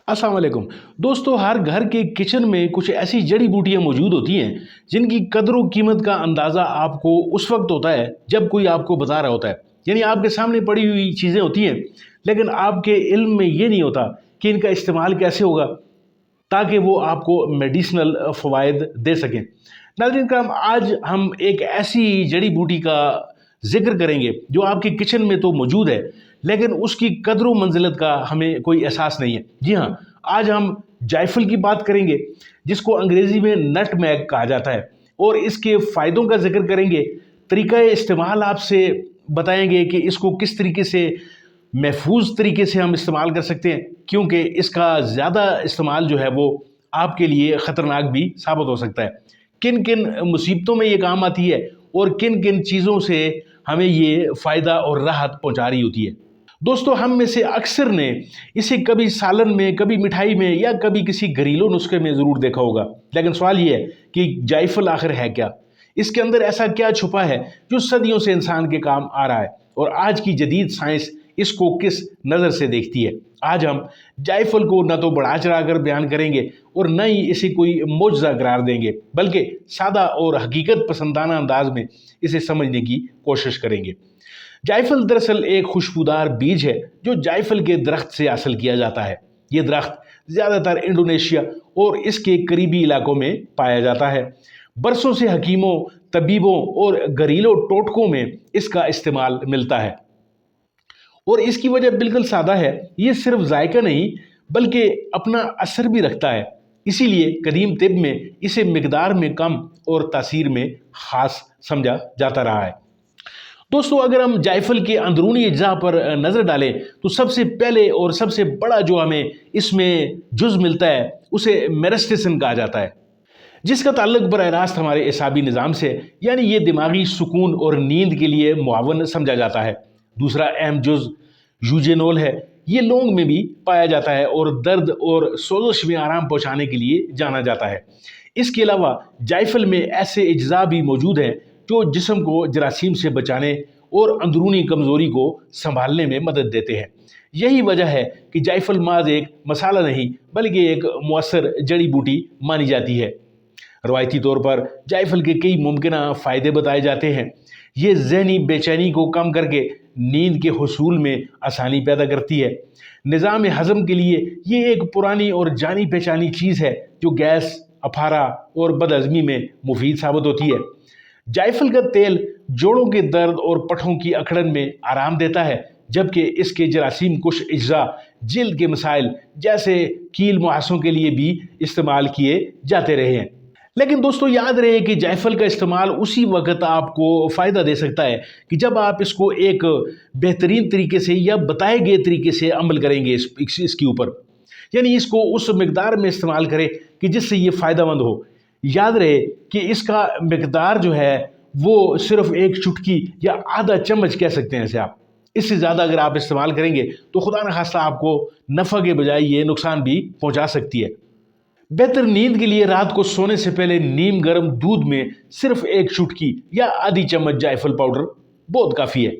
अस्सलाम वालेकुम दोस्तों, हर घर के किचन में कुछ ऐसी जड़ी बूटियां मौजूद होती हैं जिनकी कदर व कीमत का अंदाज़ा आपको उस वक्त होता है जब कोई आपको बता रहा होता है। यानी आपके सामने पड़ी हुई चीज़ें होती हैं, लेकिन आपके इल्म में ये नहीं होता कि इनका इस्तेमाल कैसे होगा ताकि वो आपको मेडिसिनल फ़वाइद दे सकें। नाज़रीन करम, आज हम एक ऐसी जड़ी बूटी का ज़िक्र करेंगे जो आपके किचन में तो मौजूद है, लेकिन उसकी कदर व मंज़िलत का हमें कोई एहसास नहीं है। जी हाँ, आज हम जायफल की बात करेंगे, जिसको अंग्रेज़ी में नटमेग कहा जाता है, और इसके फ़ायदों का ज़िक्र करेंगे। तरीक़ा इस्तेमाल आपसे बताएंगे कि इसको किस तरीके से महफूज तरीके से हम इस्तेमाल कर सकते हैं, क्योंकि इसका ज़्यादा इस्तेमाल जो है वो आपके लिए ख़तरनाक भी साबित हो सकता है। किन किन मुसीबतों में ये काम आती है और किन किन चीज़ों से हमें ये फ़ायदा और राहत पहुंचा रही होती है। दोस्तों, हम में से अक्सर ने इसे कभी सालन में, कभी मिठाई में या कभी किसी घरेलू नुस्खे में ज़रूर देखा होगा। लेकिन सवाल ये है कि जायफल आखिर है क्या? इसके अंदर ऐसा क्या छुपा है जो सदियों से इंसान के काम आ रहा है, और आज की जदीद साइंस इसको किस नज़र से देखती है? आज हम जायफल को न तो बढ़ा चढ़ा कर बयान करेंगे और न ही इसे कोई मोजज़ा करार देंगे, बल्कि सादा और हकीकत पसंदाना अंदाज में इसे समझने की कोशिश करेंगे। जायफल दरअसल एक खुशबूदार बीज है जो जायफल के दरख्त से हासिल किया जाता है। ये दरख्त ज़्यादातर इंडोनेशिया और इसके करीबी इलाकों में पाया जाता है। बरसों से हकीमों, तबीबों और घरेलू टोटकों में इसका इस्तेमाल मिलता है, और इसकी वजह बिल्कुल सादा है। ये सिर्फ जायका नहीं बल्कि अपना असर भी रखता है। इसीलिए कदीम तिब में इसे मिकदार में कम और तासीर में ख़ास समझा जाता रहा है। दोस्तों, अगर हम जायफल के अंदरूनी अज्जा पर नज़र डालें तो सबसे पहले और सबसे बड़ा जो हमें इसमें जुज़ मिलता है उसे मेरिस्टेसिन कहा जाता है, जिसका ताल्लुक बराह रास्त हमारे एसाबी निज़ाम से, यानी ये दिमागी सुकून और नींद के लिए मुआवन समझा जाता है। दूसरा अहम जुज़ यूजेनोल है। ये लौंग में भी पाया जाता है और दर्द और सोज़श में आराम पहुँचाने के लिए जाना जाता है। इसके अलावा जायफल में ऐसे अज्जा भी मौजूद हैं जो जिस्म को जरासीम से बचाने और अंदरूनी कमज़ोरी को संभालने में मदद देते हैं। यही वजह है कि जायफल माज एक मसाला नहीं बल्कि एक मुअस्सर जड़ी बूटी मानी जाती है। रवायती तौर पर जायफल के कई मुमकिना फ़ायदे बताए जाते हैं। ये ज़हनी बेचैनी को कम करके नींद के हुसूल में आसानी पैदा करती है। निज़ाम हज़म के लिए ये एक पुरानी और जानी पहचानी चीज़ है जो गैस, अफारा और बदहज़मी में मुफीद साबित होती है। जायफल का तेल जोड़ों के दर्द और पठों की अकड़न में आराम देता है, जबकि इसके जरासीम कुश अज्जा जिल्द के मसाइल जैसे कील मुहासों के लिए भी इस्तेमाल किए जाते रहे हैं। लेकिन दोस्तों, याद रहे कि जायफल का इस्तेमाल उसी वक्त आपको फ़ायदा दे सकता है कि जब आप इसको एक बेहतरीन तरीके से या बताए गए तरीके से अमल करेंगे इसके ऊपर, यानी इसको उस मिकदार में इस्तेमाल करें कि जिससे ये फ़ायदेमंद हो। याद रहे कि इसका मिकदार जो है वो सिर्फ एक चुटकी या आधा चम्मच कह सकते हैं इसे आप। इससे ज़्यादा अगर आप इस्तेमाल करेंगे तो खुदा न खास्ता आपको नफ़ा के बजाय ये नुकसान भी पहुंचा सकती है। बेहतर नींद के लिए रात को सोने से पहले नीम गर्म दूध में सिर्फ एक चुटकी या आधी चम्मच जायफल पाउडर बहुत काफ़ी है।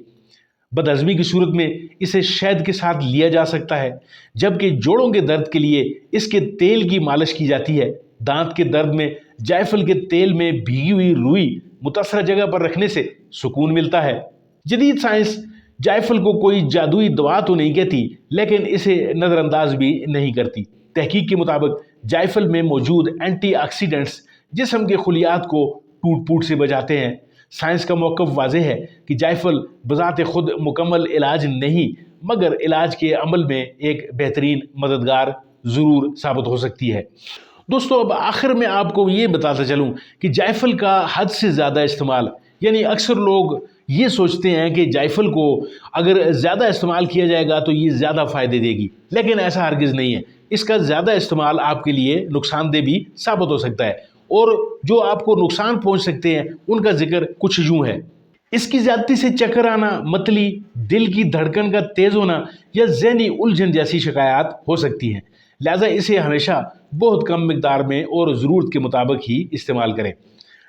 बदहज़मी की सूरत में इसे शहद के साथ लिया जा सकता है, जबकि जोड़ों के दर्द के लिए इसके तेल की मालिश की जाती है। दांत के दर्द में जायफल के तेल में भीगी हुई रुई मुतासरा जगह पर रखने से सुकून मिलता है। जदीद साइंस जायफल को कोई जादुई दवा तो नहीं कहती, लेकिन इसे नज़रअंदाज भी नहीं करती। तहकीक के मुताबिक जायफल में मौजूद एंटीऑक्सीडेंट्स जिस्म के खुलियात को टूट फूट से बचाते हैं। साइंस का मौक़िफ़ वाज़ेह है कि जायफल बज़ात खुद मुकम्मल इलाज नहीं, मगर इलाज के अमल में एक बेहतरीन मददगार ज़रूर साबित हो सकती है। दोस्तों, अब आखिर में आपको ये बताता चलूँ कि जायफल का हद से ज़्यादा इस्तेमाल, यानी अक्सर लोग ये सोचते हैं कि जायफल को अगर ज़्यादा इस्तेमाल किया जाएगा तो ये ज़्यादा फ़ायदे देगी, लेकिन ऐसा हरगिज़ नहीं है। इसका ज़्यादा इस्तेमाल आपके लिए नुकसानदेह भी साबित हो सकता है, और जो आपको नुकसान पहुंच सकते हैं उनका जिक्र कुछ यूँ है। इसकी ज़्यादती से चक्कर आना, मतली, दिल की धड़कन का तेज़ होना या ज़हनी उलझन जैसी शिकायत हो सकती हैं। लिहाजा इसे हमेशा बहुत कम मिकदार में और ज़रूरत के मुताबिक ही इस्तेमाल करें।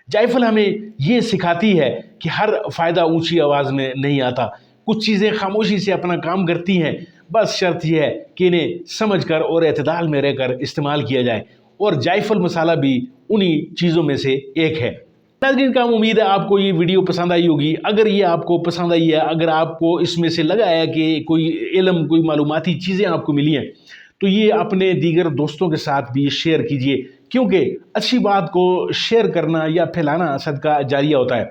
जायफल हमें ये सिखाती है कि हर फ़ायदा ऊंची आवाज़ में नहीं आता। कुछ चीज़ें खामोशी से अपना काम करती हैं, بس شرط یہ ہے کہ انہیں سمجھ کر اور اعتدال میں رہ کر استعمال کیا جائے، اور جائفل مسالہ بھی انہی چیزوں میں سے ایک ہے۔ ناظرین کرام، امید ہے آپ کو یہ ویڈیو پسند آئی ہوگی۔ اگر یہ آپ کو پسند آئی ہے، اگر آپ کو اس میں سے لگا ہے کہ کوئی علم، کوئی معلوماتی چیزیں آپ کو ملی ہیں، تو یہ اپنے دیگر دوستوں کے ساتھ بھی شیئر کیجئے، کیونکہ اچھی بات کو شیئر کرنا یا پھیلانا صدقہ جاریہ ہوتا ہے۔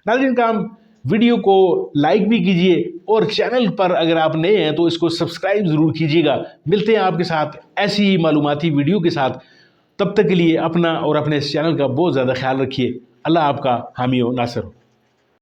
ناظرین کرام، ویڈیو کو لائک بھی کیجئے، اور چینل پر اگر آپ نئے ہیں تو اس کو سبسکرائب ضرور کیجئے گا۔ ملتے ہیں آپ کے ساتھ ایسی ہی معلوماتی ویڈیو کے ساتھ۔ تب تک کے لیے اپنا اور اپنے اس چینل کا بہت زیادہ خیال رکھیے۔ اللہ آپ کا حامی و ناصر ہو۔